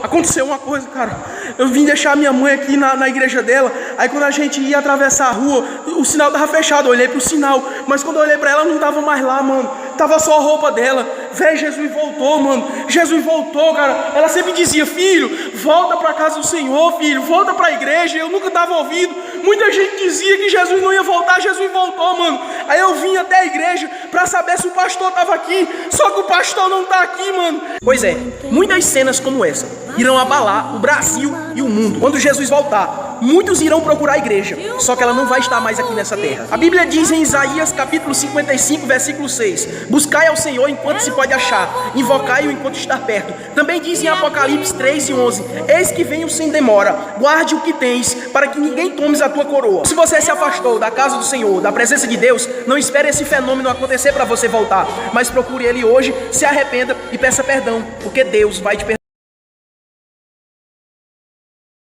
Aconteceu uma coisa, cara. Eu vim deixar minha mãe aqui na igreja dela. Aí quando a gente ia atravessar a rua, o sinal tava fechado. Eu olhei pro sinal, mas quando eu olhei pra ela, não tava mais lá, mano. Tava só a roupa dela. Véi, Jesus voltou, mano. Jesus voltou, cara. Ela sempre dizia: filho, volta pra casa do Senhor, filho, volta pra igreja. Eu nunca tava ouvindo. Muita gente dizia que Jesus não ia voltar. Jesus voltou, mano. Aí eu vim até a igreja pra saber se o pastor tava aqui. Só que o pastor não tá aqui, mano. Pois é, muitas cenas como essa irão abalar o Brasil e o mundo. Quando Jesus voltar, muitos irão procurar a igreja, só que ela não vai estar mais aqui nessa terra. A Bíblia diz em Isaías capítulo 55, versículo 6: buscai ao Senhor enquanto se pode achar, invocai-o enquanto está perto. Também diz em Apocalipse 3 e 11: eis que venho sem demora, guarde o que tens, para que ninguém tome a tua coroa. Se você se afastou da casa do Senhor, da presença de Deus, não espere esse fenômeno acontecer para você voltar, mas procure Ele hoje, se arrependa e peça perdão, porque Deus vai te perdoar.